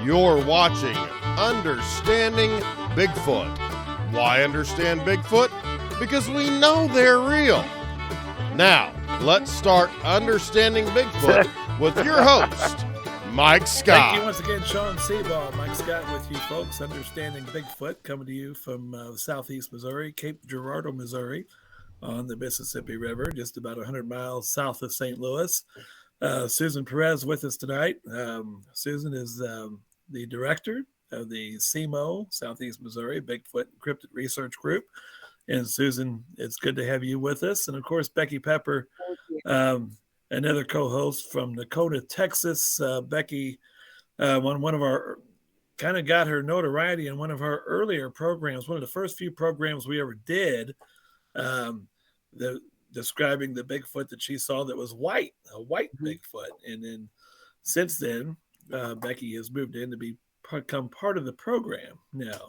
You're watching Understanding Bigfoot. Why understand Bigfoot? Because we know they're real. Now, let's start Understanding Bigfoot with your host, Mike Scott. Thank you once again, Sean Seaball. Mike Scott with you folks, Understanding Bigfoot, coming to you from southeast Missouri, Cape Girardeau, Missouri, on the Mississippi River, just about 100 miles south of St. Louis. Susan Perez with us tonight. Susan is the director of the CMO, Southeast Missouri Bigfoot Encrypted Research Group. And Susan, it's good to have you with us. And of course, Becky Pepper, another co-host from Nakota, Texas. Becky, one of our kind of got her notoriety in one of our earlier programs, one of the first few programs we ever did, describing the Bigfoot that she saw that was white, a white Bigfoot. And then since then, Becky has moved in to become part of the program. Now,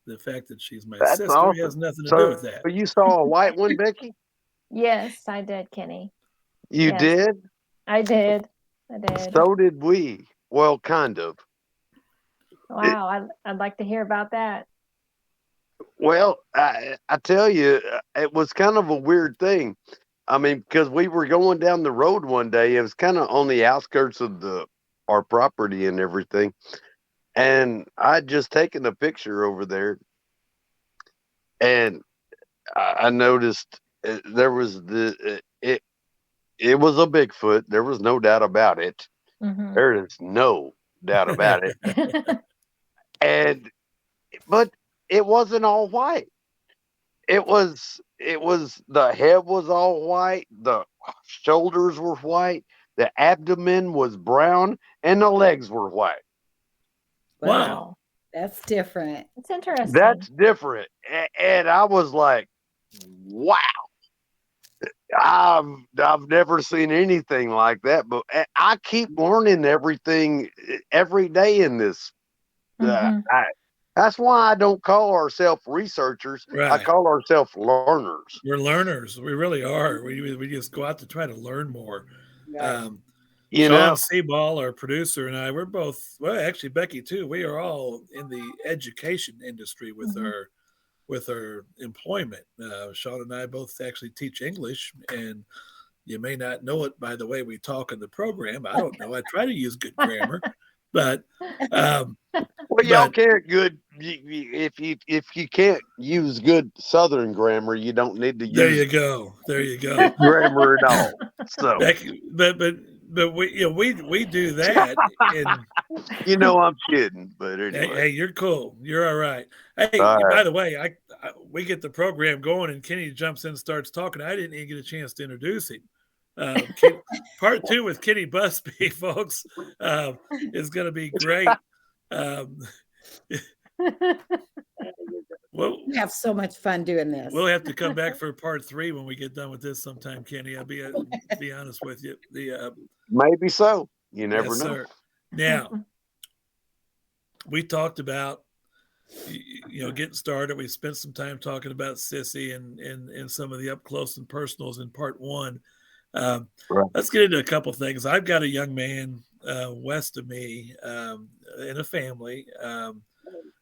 the fact that she's my sister awesome. Has nothing to do with that. You saw a white one, Becky? Yes, I did, Kenny. You did? I did. So did we. Well, kind of. Wow, I'd like to hear about that. Well, I tell you, it was kind of a weird thing. I mean, because we were going down the road one day. It was kind of on the outskirts of our property and everything. And I'd just taken a picture over there. And I noticed there was it was a Bigfoot. There was no doubt about it. Mm-hmm. There is no doubt about it. But it wasn't all white. It was the head was all white, the shoulders were white, the abdomen was brown, and the legs were white. Wow. That's different. It's interesting. That's different. And I was like, wow. I've never seen anything like that, but I keep learning everything every day in this. Mm-hmm. That's why I don't call ourselves researchers. Right. I call ourselves learners. We're learners. We really are. We just go out to try to learn more. Right. Sean Seaball, our producer, and I, we're both, well, actually Becky too. We are all in the education industry with our employment. Sean and I both actually teach English, and you may not know it by the way we talk in the program. I don't know. I try to use good grammar, but y'all can't good. If you can't use good Southern grammar, you don't need to use. There you go. Grammar at all. So, Becky, but we do that. And, I'm kidding, but anyway. Hey, you're cool. You're all right. Hey, by the way, we get the program going, and Kenny jumps in and starts talking. I didn't even get a chance to introduce him. Part 2 with Kenn Busby, folks, is going to be great. We have so much fun doing this. We'll have to come back for part 3 when we get done with this sometime, Kenny. I'll be honest with you. Maybe so. You never know. Sir. Now, we talked about getting started. We spent some time talking about Sissy and some of the up close and personals in part 1. Right. Let's get into a couple things. I've got a young man west of me in a family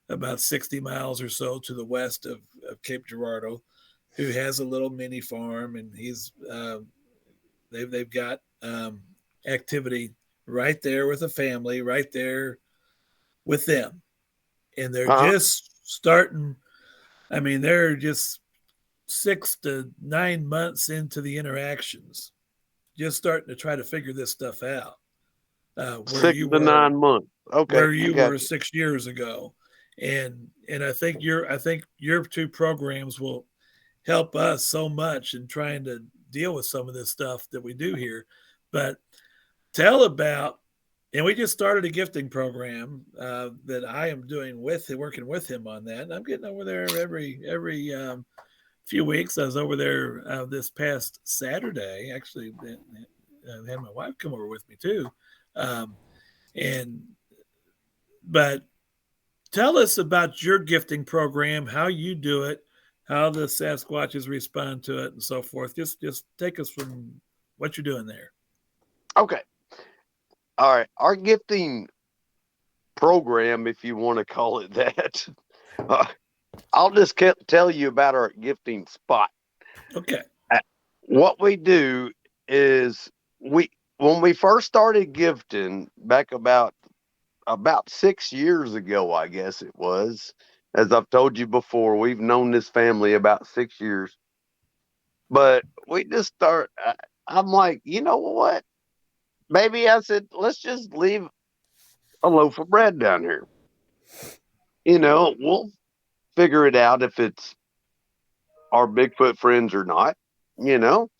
about 60 miles or so to the west of Cape Girardeau, who has a little mini farm, and he's they've got activity right there with a family, right there with them, and they're just starting. I mean, they're just 6 to 9 months into the interactions, just starting to try to figure this stuff out. 6 to 9 months. Okay. Where you were 6 years ago. And I think your 2 programs will help us so much in trying to deal with some of this stuff that we do here. But tell about, and we just started a gifting program that I am doing working with him on that. And I'm getting over there every few weeks. I was over there this past Saturday. Actually, I had my wife come over with me too. But tell us about your gifting program, how you do it, how the Sasquatches respond to it, and so forth. Just take us from what you're doing there. Okay. All right. Our gifting program, if you want to call it that. Uh, I'll just tell you about our gifting spot. Okay. What we do is when we first started gifting back about 6 years ago, I guess it was. As I've told you before, we've known this family about 6 years. But we just start. I'm like, you know what? Maybe I said, let's just leave a loaf of bread down here. We'll figure it out if it's our Bigfoot friends or not, you know,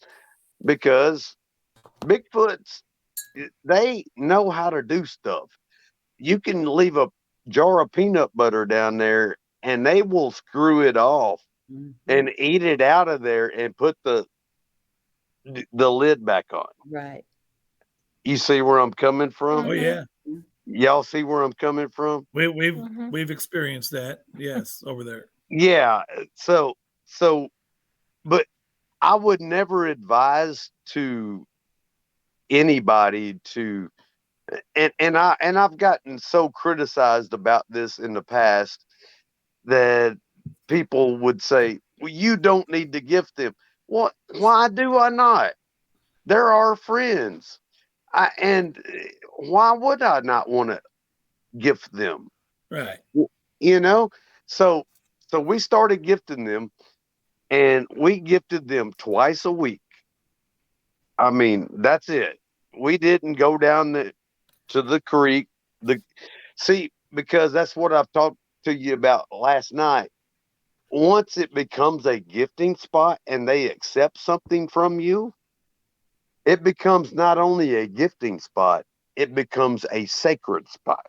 because Bigfoots, they know how to do stuff. You can leave a jar of peanut butter down there and they will screw it off and eat it out of there and put the lid back on. Right. You see where I'm coming from? Oh yeah. Y'all see where I'm coming from? We've experienced that. Yes, over there. Yeah. So, but I would never advise to anybody to, and I've gotten so criticized about this in the past that people would say, well, you don't need to gift them. What? Why do I not? They're our friends. And why would I not want to gift them? Right. You know? So we started gifting them, and we gifted them twice a week. I mean, that's it. We didn't go down to the creek. Because that's what I've talked to you about last night. Once it becomes a gifting spot and they accept something from you, it becomes not only a gifting spot, it becomes a sacred spot.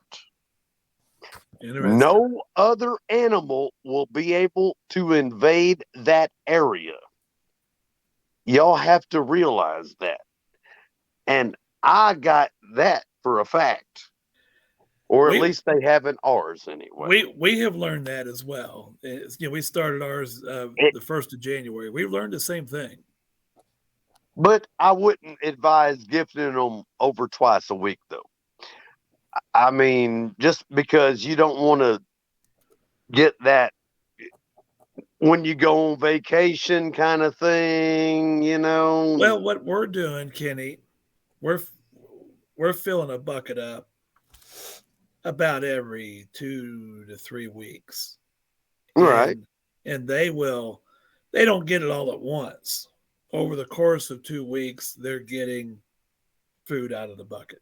Interesting. No other animal will be able to invade that area. Y'all have to realize that. And I got that for a fact. Or at least they haven't ours anyway. We have learned that as well. We started ours the 1st of January. We've learned the same thing. But I wouldn't advise gifting them over twice a week, though. I mean, just because you don't want to get that when you go on vacation kind of thing, Well, what we're doing, Kenny, we're filling a bucket up about every 2 to 3 weeks. Right. And they don't get it all at once. Over the course of 2 weeks, they're getting food out of the bucket.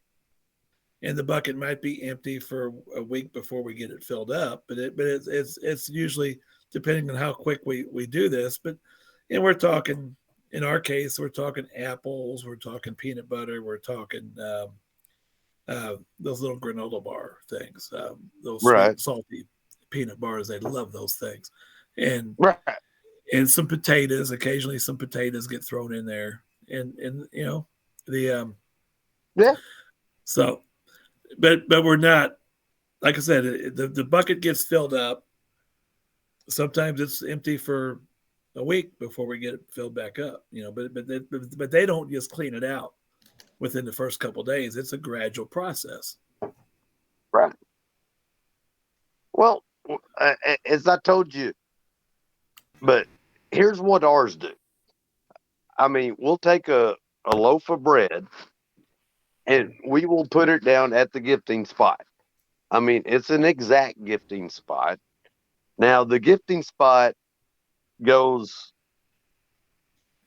And the bucket might be empty for a week before we get it filled up, but it's usually depending on how quick we do this. And we're talking, in our case, we're talking apples, we're talking peanut butter, we're talking those little granola bar things, those sweet, salty peanut bars. They love those things, and some potatoes. Occasionally, some potatoes get thrown in there, and So, but we're not, like I said, the bucket gets filled up. Sometimes it's empty for a week before we get it filled back up. But they don't just clean it out within the first couple of days. It's a gradual process. Right. Well, as I told you, but here's what ours do. I mean, we'll take a loaf of bread and we will put it down at the gifting spot. I mean, it's an exact gifting spot. Now, the gifting spot goes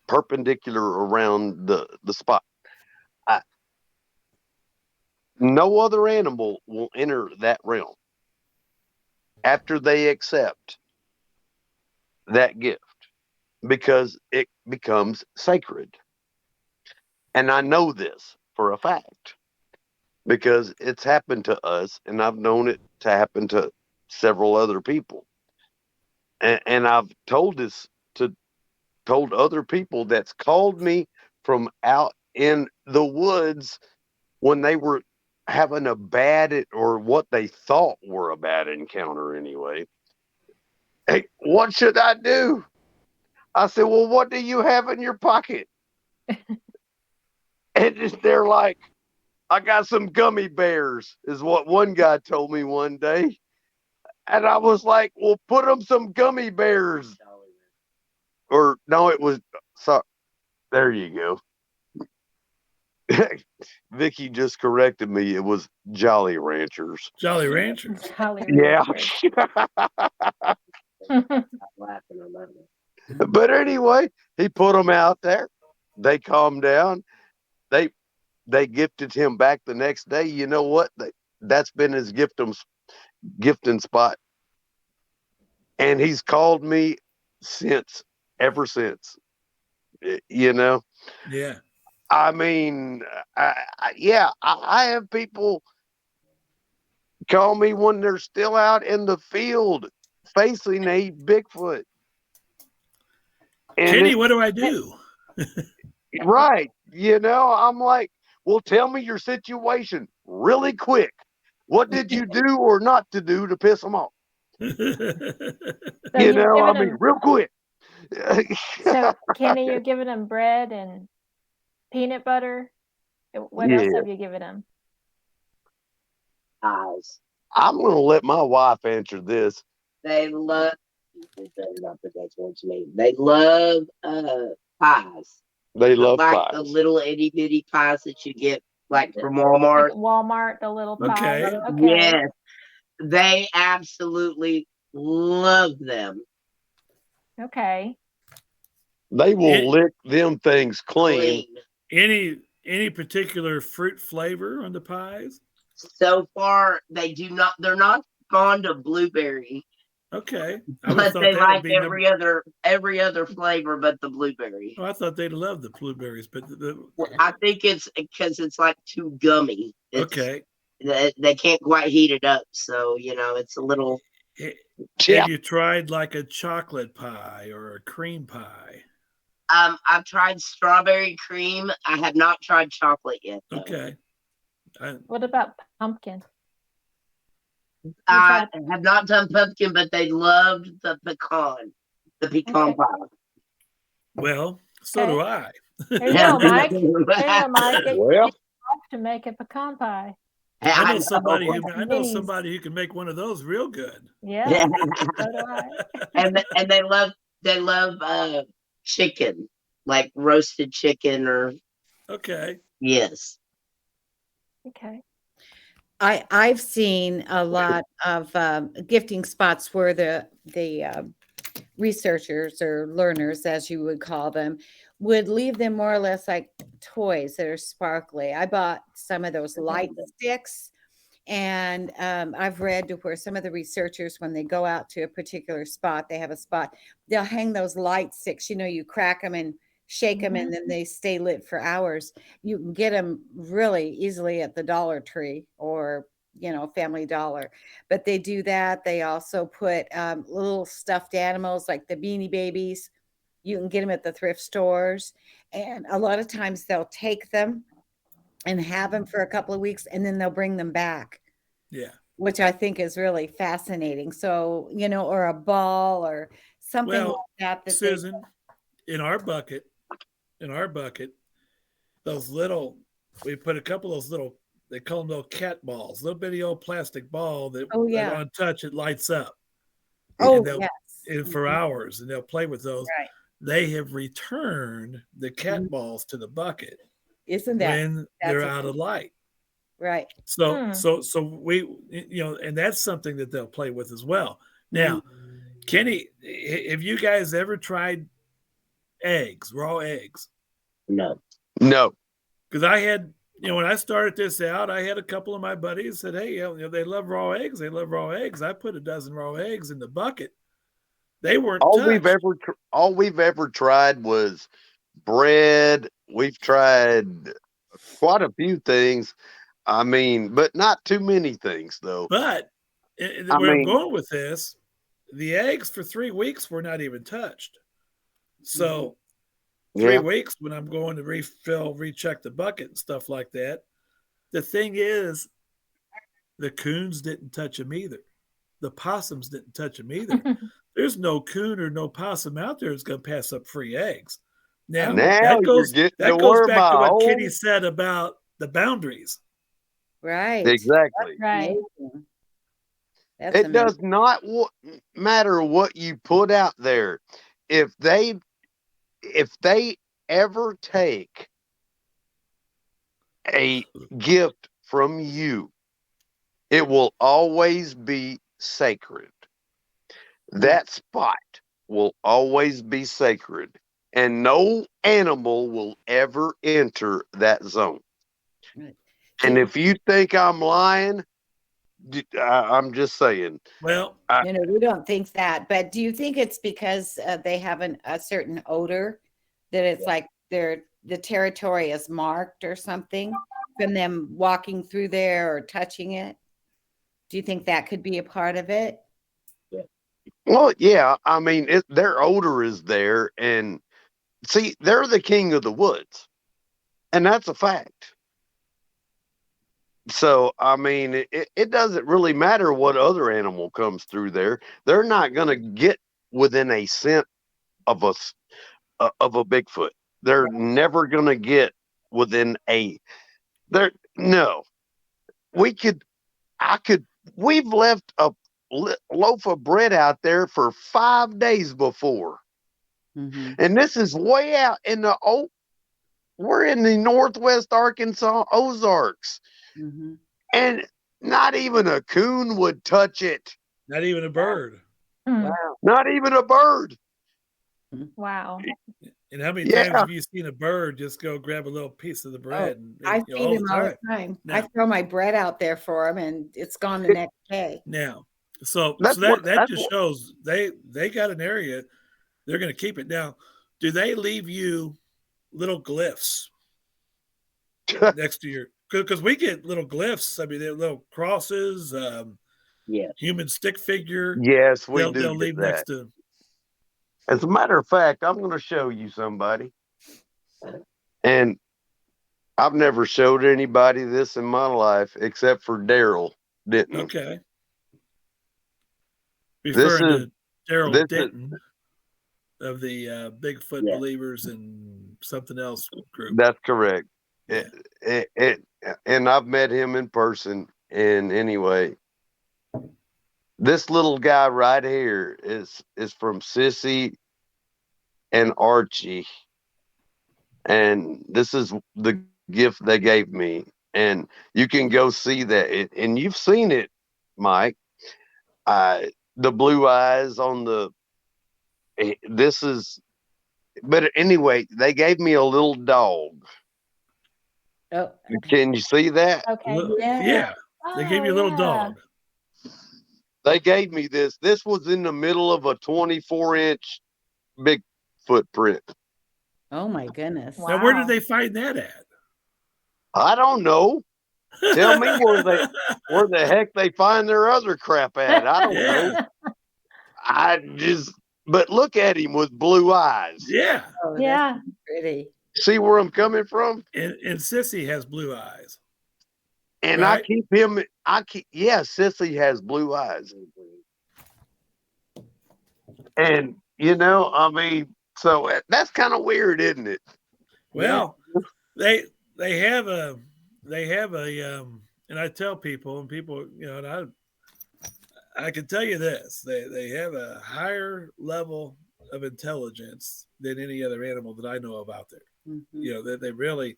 perpendicular around the spot. No other animal will enter that realm after they accept that gift because it becomes sacred. And I know this for a fact because it's happened to us and I've known it to happen to several other people. And I've told other people that's called me from out in the woods when they were having a bad or what they thought were a bad encounter anyway. Hey, what should I do? I said, well, what do you have in your pocket? And they're like, I got some gummy bears, is what one guy told me one day. And I was like, well, put them some gummy bears. Or no, it was, so, there you go. Vicky just corrected me. It was Jolly Ranchers. Jolly Ranchers. Jolly Yeah. But anyway, he put them out there. They calmed down. They gifted him back the next day. You know what? That's been his gifting spot. And he's called me ever since. You know? Yeah. I mean, I have people call me when they're still out in the field facing a Bigfoot. And Kenny, what do I do? right. You know, I'm like, well, tell me your situation really quick. What did you do or not to do to piss them off? So You you've know, I given mean, real quick. So Kenny, you're giving them bread and peanut butter. What else Yeah. have you given them? Pies. I'm going to let my wife answer this. They love. That's what you mean. They love pies. They love like pies. the little itty bitty pies that you get like from Walmart. Like Walmart, the little pie. Okay. Okay. Yes, they absolutely love them. Okay. They will It- lick them things clean. Any particular fruit flavor on the pies? So far, they do not. They're not fond of blueberry, Okay. I would've but thought they that would like be every other flavor but the blueberry. Oh, I thought they'd love the blueberries, but I think it's because it's like too gummy. okay. They can't quite heat it up, so it's a little. Yeah. Have you tried like a chocolate pie or a cream pie? I've tried strawberry cream. I have not tried chocolate yet, though. Okay. What about pumpkin? I have not done pumpkin, but they loved the pecan Okay. pie. Well, so do I. There you go, Mike. There you go, Mike. Get Well, to make a pecan pie. I know know. somebody who can make one of those real good. Yeah. So do I. and they love chicken, like roasted chicken or Okay. yes. Okay. I've seen a lot of gifting spots where the researchers or learners, as you would call them, would leave them more or less like toys that are sparkly. I bought some of those light sticks, and I've read to where some of the researchers, when they go out to a particular spot, they have a spot, they'll hang those light sticks. You crack them and shake them, and then they stay lit for hours. You can get them really easily at the Dollar Tree or Family Dollar, but they do that. They also put little stuffed animals like the Beanie Babies. You can get them at the thrift stores, and a lot of times they'll take them and have them for a couple of weeks, and then they'll bring them back. Yeah. Which I think is really fascinating. So, or a ball or something Well, like that. Susan, in our bucket, we put a couple of those little, they call them little cat balls, little bitty old plastic ball that that on touch, it lights up. Oh, and yes. and for hours, and they'll play with those. Right. They have returned the cat balls to the bucket Isn't that when they're out of light. right? So we, and that's something that they'll play with as well. Now, Kenny, have you guys ever tried raw eggs? No. Because I had, when I started this out, I had a couple of my buddies said, hey, they love raw eggs. They love raw eggs. I put a dozen raw eggs in the bucket. They weren't all touched. we've ever tried was bread. We've tried quite a few things. I mean, but not too many things though. But where I'm going with this, the eggs for 3 weeks were not even touched. So 3 weeks when I'm going to recheck the bucket and stuff like that. The thing is, the coons didn't touch them either. The possums didn't touch them either. There's no coon or no possum out there that's going to pass up free eggs. Now that goes back to what Kenny said about the boundaries. Right. Exactly. Right. Amazing. That's It amazing. does not matter what you put out there. If they ever take a gift from you, it will always be sacred. That spot will always be sacred, and no animal will ever enter that zone. Right. And if you think I'm lying, I'm just saying. Well, We don't think that, but do you think it's because they have a certain odor that it's like the territory is marked or something from them walking through there or touching it? Do you think that could be a part of it? Well, yeah, I mean, their odor is there, and see, they're the king of the woods, and that's a fact. So, I mean, it doesn't really matter what other animal comes through there. They're not going to get within a scent of of a Bigfoot. They're never going to get within a. They're no. We could. I could. We've left a loaf of bread out there for 5 days before, Mhm. and this is way out in the we're in the northwest Arkansas Ozarks, Mhm. and not even a coon would touch it. not even a bird. Mm. Wow. Not even a bird. Wow. And how many times Yeah. have you seen a bird just go grab a little piece of the bread? And, I you know, feed him all the time. I Now. throw my bread out there for him, and it's gone the next day. Now, so That's that just shows they got an area. They're going to keep it. Now, do they leave you little glyphs next to your? Because we get little glyphs. I mean, they're little crosses, Yeah. human stick figure. Yes, we They'll do get leave that. next to. As a matter of fact, I'm going to show you somebody, and I've never showed anybody this in my life except for Daryl Denton. Okay. This Referring is to Daryl this is Denton of the Bigfoot Yeah. Believers and something else group. that's correct. Yeah. And I've met him in person. And anyway, this little guy right here is from Sissy and Archie, and this is the gift they gave me. And you can go see that, and you've seen it, Mike. The blue eyes on the. This is, but anyway, they gave me a little dog. Oh, Can you see that? Okay. Yeah. They gave you a little yeah. dog. They gave me this. This was in the middle of a 24-inch Bigfoot print. oh my goodness. Now, where did Wow. they find that at? I don't know. Tell me where the heck they find their other crap at. I don't know. I just, but look at him with blue eyes. Yeah. Oh, that's Yeah. pretty. See where I'm coming from? And Sissy has blue eyes. And Right. yeah, Sissy has blue eyes. And, I mean, so that's kind of weird, isn't it? Well, they have a and I tell people, and people, and I can tell you this, they have a higher level of intelligence than any other animal that I know of out there. Mhm. That they really,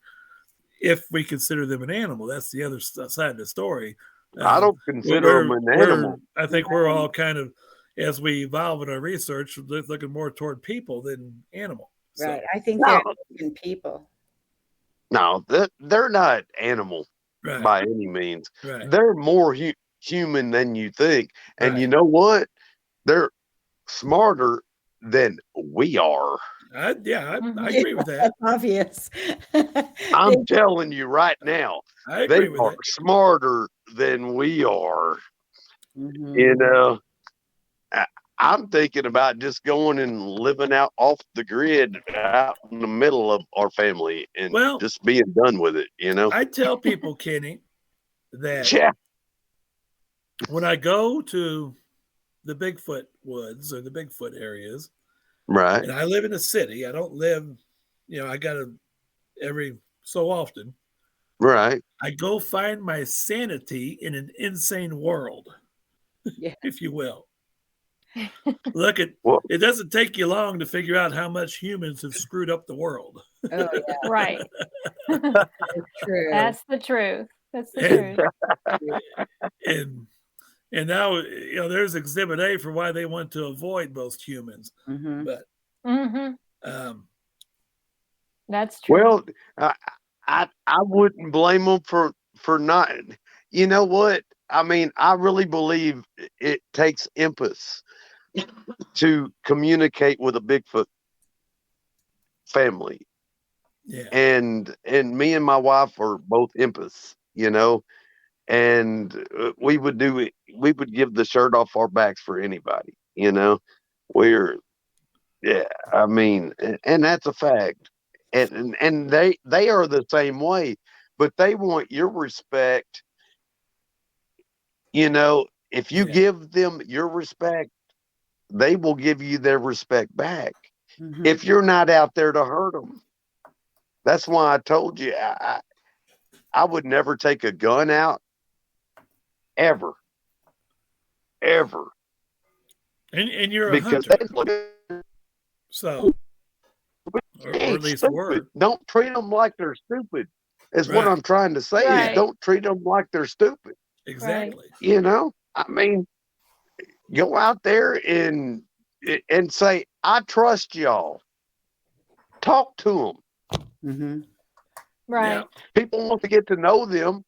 if we consider them an animal, that's the other side of the story. I don't consider them an animal. I think we're all kind of, as we evolve in our research, looking more toward people than animal. So, Right. I think No. they're different people. No, they're not animal right, by any means. right. They're more human than you think. And Right. you know what? They're smarter than we are. I agree with that. That's obvious. I'm telling you right now, I they agree with are it. smarter than we are. Mhm. I'm thinking about just going and living out off the grid out in the middle of our family and Well, just being done with it, I tell people, Kenny, that Yeah. when I go to the Bigfoot woods or the Bigfoot areas, Right. and I live in a city, I don't live, I got to every so often. Right. I go find my sanity in an insane world, Yeah. if you will. Look, Well, it doesn't take you long to figure out how much humans have screwed up the world. Oh, yeah. Right. It's true. That's the truth. That's the truth. And and now there's Exhibit A for why they want to avoid most humans. Mhm. But Hmm. That's true. well, I wouldn't blame them for not. You know what? I mean, I really believe it takes empaths to communicate with a Bigfoot family, yeah, and me and my wife are both empaths. And we would do it. We would give the shirt off our backs for anybody. We're yeah. I mean, and that's a fact. And they are the same way, but they want your respect. If you yeah, give them your respect, they will give you their respect back. Mhm. If you're not out there to hurt them, that's why I told you I would never take a gun out ever, ever, and you're a because hunter, they look at so or they at ain't least stupid. were. Don't treat them like they're stupid. Is what Right, I'm trying to say. Is Right. don't treat them like they're stupid. exactly. I mean, go out there and say, I trust y'all. Talk to them. Mhm. Right. Now, People want to get to know them.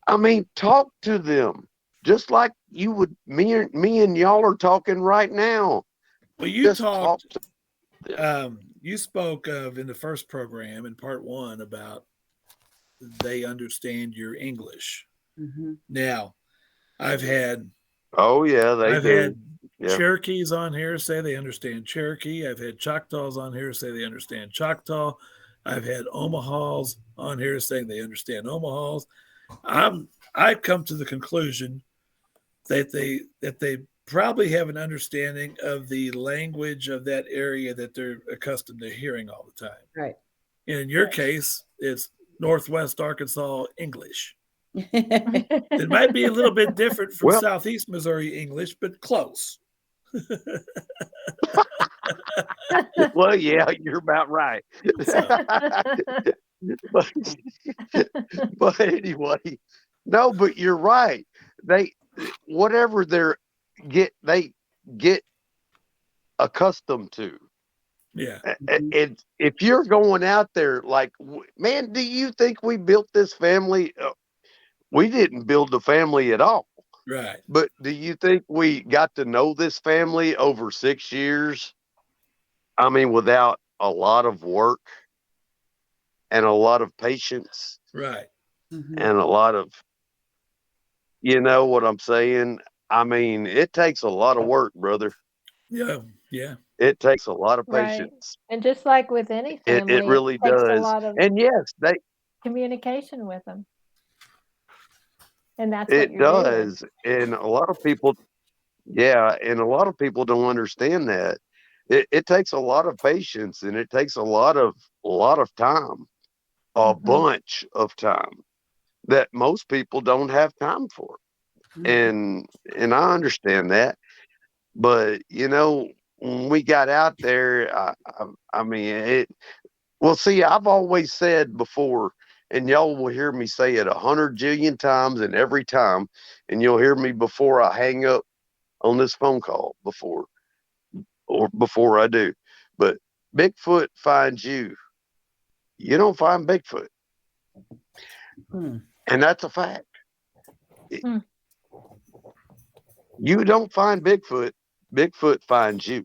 I mean, talk to them just like you would. Me and y'all are talking right now. well, you Just talk talked. to them. You spoke of in the first program in part one about they understand your English. Mhm. Now, I've had Oh yeah, they I've do. had Yeah. Cherokees on here say they understand Cherokee. I've had Choctaws on here say they understand Choctaw. I've had Omahas on here saying they understand Omahas. I've come to the conclusion that they probably have an understanding of the language of that area that they're accustomed to hearing all the time. Right. And in your case, it's Northwest Arkansas English. Mhm. It might be a little bit different from Well, Southeast Missouri English, but close. well, yeah, you're about right. So, but, but anyway, no, but you're right. They whatever they get accustomed to. yeah, And if you're going out there like, man, do you think we built this family? We didn't build the family at all. right. But do you think we got to know this family over 6 years? I mean, without a lot of work and a lot of patience Right. Mhm. and a lot of, you know what I'm saying? I mean, it takes a lot of work, brother. Yeah. Yeah. It takes a lot of Right. patience. And just like with any It family, it really takes a does. lot of And yes, communication with them. And that's what it you're doing. does. And a lot of people, yeah, and a lot of people don't understand that. It takes a lot of patience and it takes a lot of time, a Hmm. bunch of time that most people don't have time for. Mhm. And I understand that. But when we got out there, I mean it. Well, see, I've always said before, and y'all will hear me say it 100 jillion times, and every time, and you'll hear me before I hang up on this phone call before I do. But Bigfoot finds you. You don't find Bigfoot, Hmm. and that's a fact. Hmm. You don't find Bigfoot. Bigfoot finds you.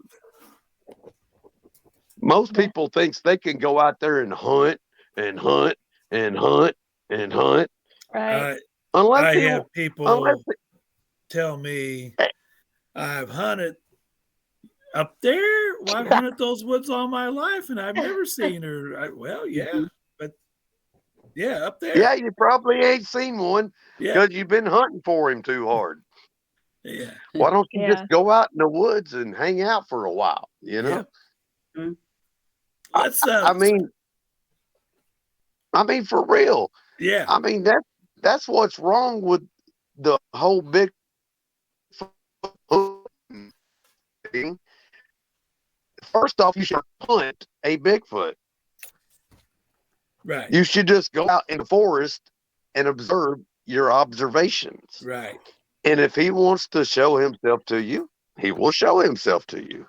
Most Yeah. people thinks they can go out there and hunt and hunt and hunt and hunt Right. I unless I you have unless people tell me eh, I've hunted up there. Well, I've hunted those woods all my life, and I've never seen her. Well, yeah, Mhm. but yeah, up yeah, there. you probably ain't seen one Yeah, because you've been hunting for him too hard. yeah, Why don't you just Yeah. go out in the woods and hang out for a while? yeah. Mhm. Let's I mean, I mean, for real. Yeah. I mean, that's what's wrong with the whole big thing. First off, you should hunt a Bigfoot. Right. You should just go out in the forest and observe your observations. Right. And if he wants to show himself to you, he will show himself to you.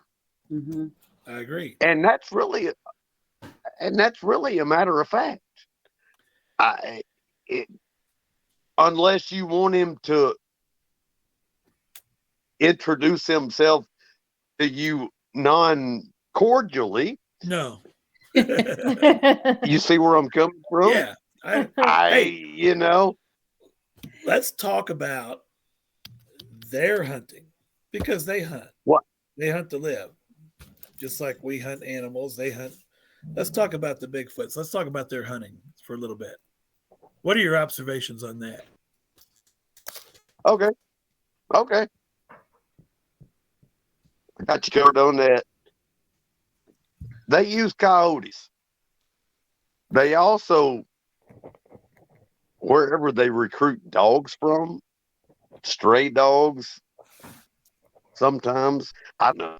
Mm-hmm. I agree. And that's really a matter of fact. Unless you want him to introduce himself to you non-cordially. No. You see where I'm coming from? Yeah. You know. Let's talk about their hunting, because they hunt. What? They hunt to live. Just like we hunt animals, they hunt. Let's talk about the Bigfoots. Let's talk about their hunting for a little bit. What are your observations on that? Okay. I got you covered on that. They use coyotes. They also, wherever they recruit dogs from, stray dogs, sometimes, I don't know.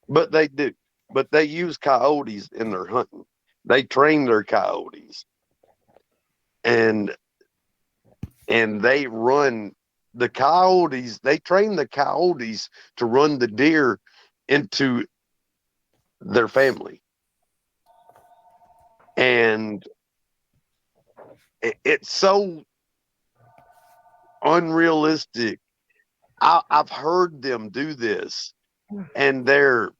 But they do. But they use coyotes in their hunting. They train their coyotes. And they run the coyotes, they train the coyotes to run the deer into their family. And it's so unrealistic. I've heard them do this, and they're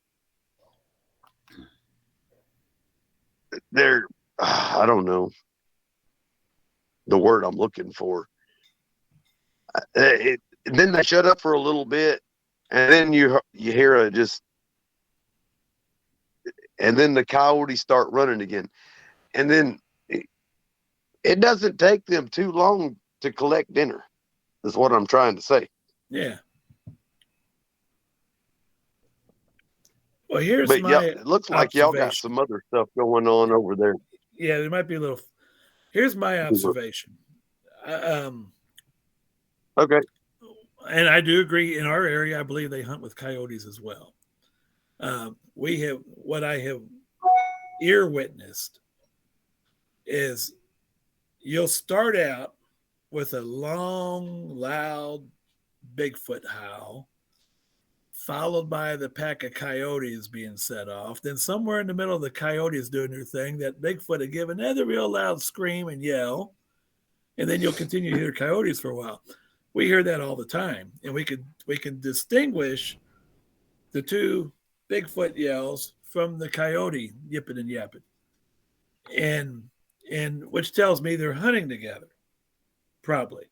I don't know the word I'm looking for. Then they shut up for a little bit, and then you hear and then the coyotes start running again, and then it doesn't take them too long to collect dinner. Is what I'm trying to say. Yeah. Well, here's But my yeah, it looks like y'all got observation. some other stuff going on over there. Yeah, there might be a little. Here's my observation. Okay. And I do agree. In our area, I believe they hunt with coyotes as well. What I have ear witnessed is you'll start out with a long, loud Bigfoot howl, followed by the pack of coyotes being set off. Then somewhere in the middle of the coyotes doing their thing, that Bigfoot would give another real loud scream and yell, and then you'll continue to hear coyotes for a while. We hear that all the time, and we can distinguish the two Bigfoot yells from the coyote yipping and yapping, and which tells me they're hunting together, probably.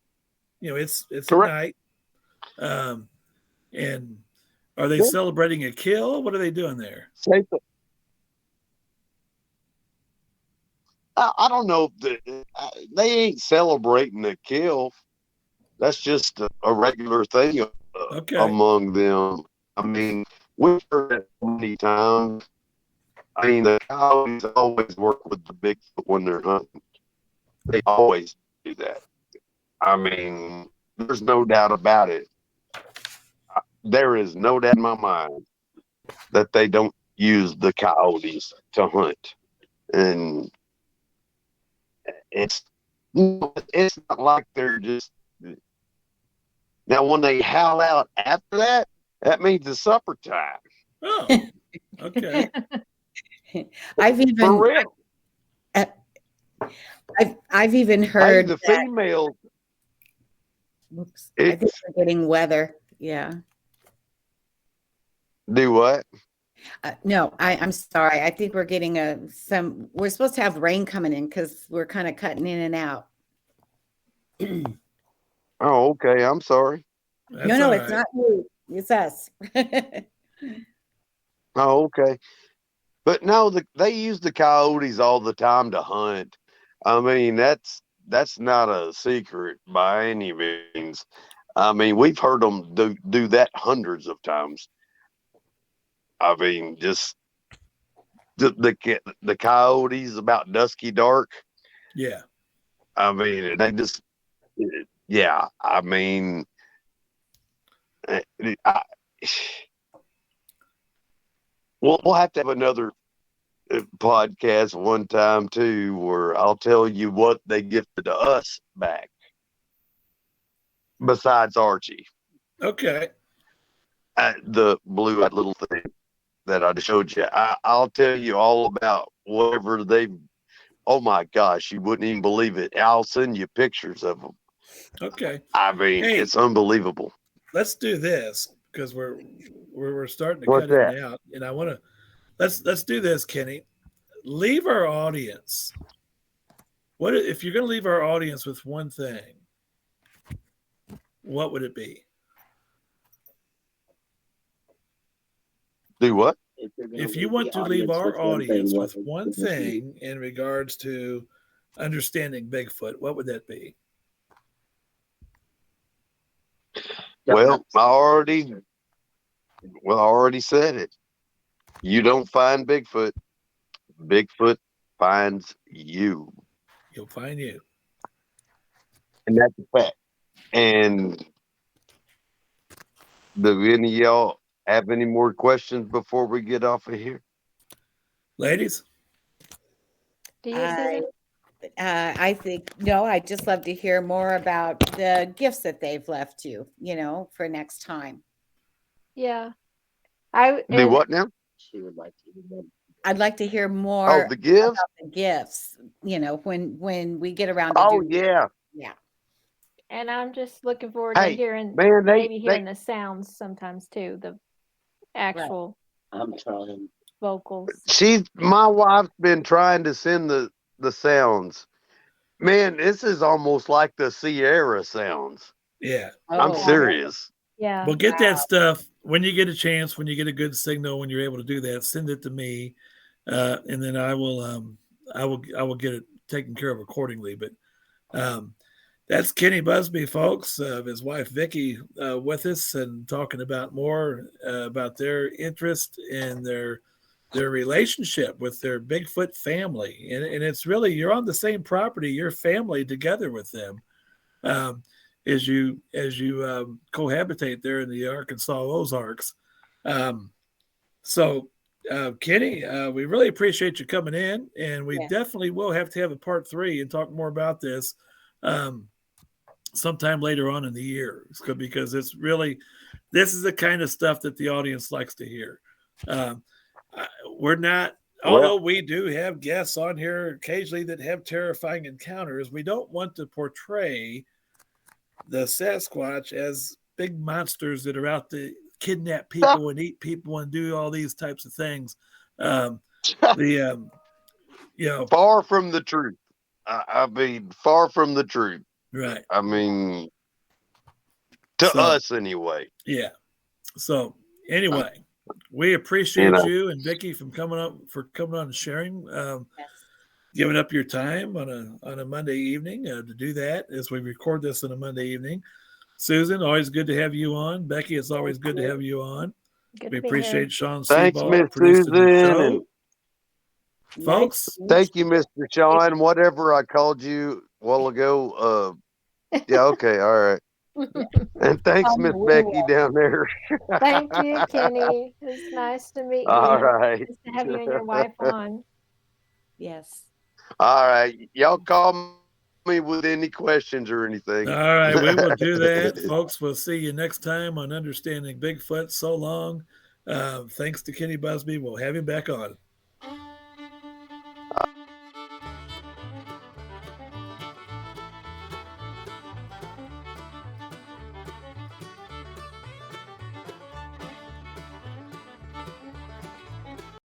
It's Correct. at night, and are they celebrating a kill? What are they doing there? I don't know if they ain't celebrating a kill. That's just a regular thing among them. I mean, we've heard it many times. I mean, the coyotes always work with the Bigfoot when they're hunting. They always do that. I mean, there's no doubt about it. There is no doubt in my mind that they don't use the coyotes to hunt. And it's not like they're just. Now, when they howl out after that, that means it's supper time. Oh, okay. I've even For real. I've even heard the that, females. Whoops, I think we're getting weather. Yeah. Do what? No, I'm sorry. I think we're getting we're supposed to have rain coming in because we're kind of cutting in and out. Oh, okay. I'm sorry. No, it's not you. It's us. Oh, okay. But no, they use the coyotes all the time to hunt. I mean, that's not a secret by any means. I mean, we've heard them do that hundreds of times. I mean, just the coyotes about dusky dark. Yeah. I mean, they just, yeah. I mean, I, we'll have to have another podcast one time too, where I'll tell you what they gifted to us back. Besides Archie, Okay. the blue-eyed little thing that I showed you, I'll tell you all about whatever they. Oh my gosh, you wouldn't even believe it. I'll send you pictures of them. Okay. I mean, Hey, it's unbelievable. let's do this because we're starting to What's cut in that? and out, and I want to let's do this, Kenny. Leave our audience. What if you're going to leave our audience with one thing? What would it be? Do what? If you want to leave our audience with one thing in regards to understanding Bigfoot, what would that be? Well, I already said it. You don't find Bigfoot. Bigfoot finds you. You'll find you. And that's a fact. And do any of y'all have any more questions before we get off of here? Ladies? Do you, Susan? I think, no, I'd just love to hear more about the gifts that they've left you, for next time. Yeah. Do what now? She would like to remember. I'd like to hear Oh, more the gifts? about the gifts, when we get around to Oh, doing yeah. Yeah. And I'm just looking forward to Hey, hearing, man, maybe hearing the sounds sometimes too, the actual I'm trying. vocals. my wife's been trying to send the sounds. Man, this is almost like the Sierra sounds. Yeah. I'm Oh, serious. Yeah. Well, get that stuff when you get a chance, when you get a good signal, when you're able to do that, send it to me. And then I will get it taken care of accordingly. But that's Kenny Busby, folks, his wife Vicki with us and talking about more about their interest in their relationship with their Bigfoot family. And it's really, you're on the same property, your family together with them. As you cohabitate there in the Arkansas Ozarks. So Kenny, we really appreciate you coming in, and we definitely will have to have a part 3 and talk more about this sometime later on in the year, because it's really, this is the kind of stuff that the audience likes to hear. We're not, although we do have guests on here occasionally that have terrifying encounters, we don't want to portray the Sasquatch as big monsters that are out to kidnap people and eat people and do all these types of things. Far from the truth. I mean, far from the truth. Right. I mean, to us anyway. Yeah. So anyway, we appreciate you and Vicki for coming on and sharing. Giving up your time on a Monday evening to do that as we record this on a Monday evening. Susan, always good to have you on. Becky, it's always good to have you on. Good We to be appreciate here. Sean Thanks, Seaball Miss producing the Susan. show. Folks, thank you, Mr. Sean. Whatever I called you a while ago. Yeah, okay, all right. And thanks, Miss Becky down there. Thank you, Kenny. It's nice to meet you. All right. Nice to have you and your wife on. Yes. All right. Y'all call me with any questions or anything. all right, we will do that. Folks, we'll see you next time on Understanding Bigfoot. So long. Thanks to Kenny Busby. We'll have him back on.